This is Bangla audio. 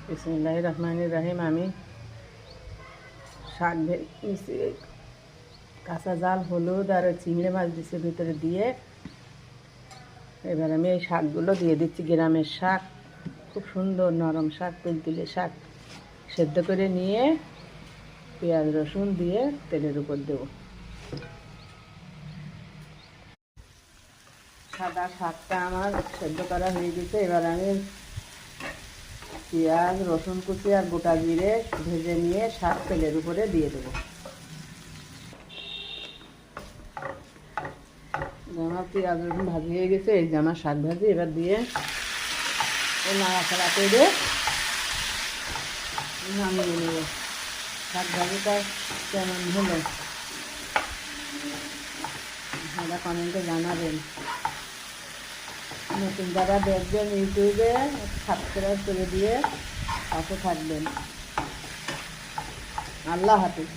বিসমিল্লাহির রহমানির রহিম। আমি শাক মিশি, কাঁচা জাল, হলুদ আর চিংড়ি মাছ দিচ্ছি ভিতরে দিয়ে। এবার আমি এই শাকগুলো দিয়ে দিচ্ছি। গ্রামের শাক, খুব সুন্দর নরম শাক, তুলতুলে শাক। সেদ্ধ করে নিয়ে পেঁয়াজ রসুন দিয়ে তেলের উপর দেবো। সাদা শাকটা আমার সেদ্ধ করা হয়ে গেছে। এবার আমি পেঁয়াজ রসুন কুচি আর গোটা জিরে ভেজে নিয়ে শাক তেলের উপরে দিয়ে দেবো। আমার পেঁয়াজ রসুন ভাজি হয়ে গেছে, এই যে আমার শাক ভাজি। এবার দিয়ে নাড়াচাড়া করে নামিয়ে নেব। শাক ভাজিটা কেমন হলো সেটা কমেন্টে জানাবেন। নতুন যারা দেখবেন ইউটিউবে সাবস্ক্রাইব করে দিয়ে পাশে থাকবেন। আল্লাহ হাফেজ।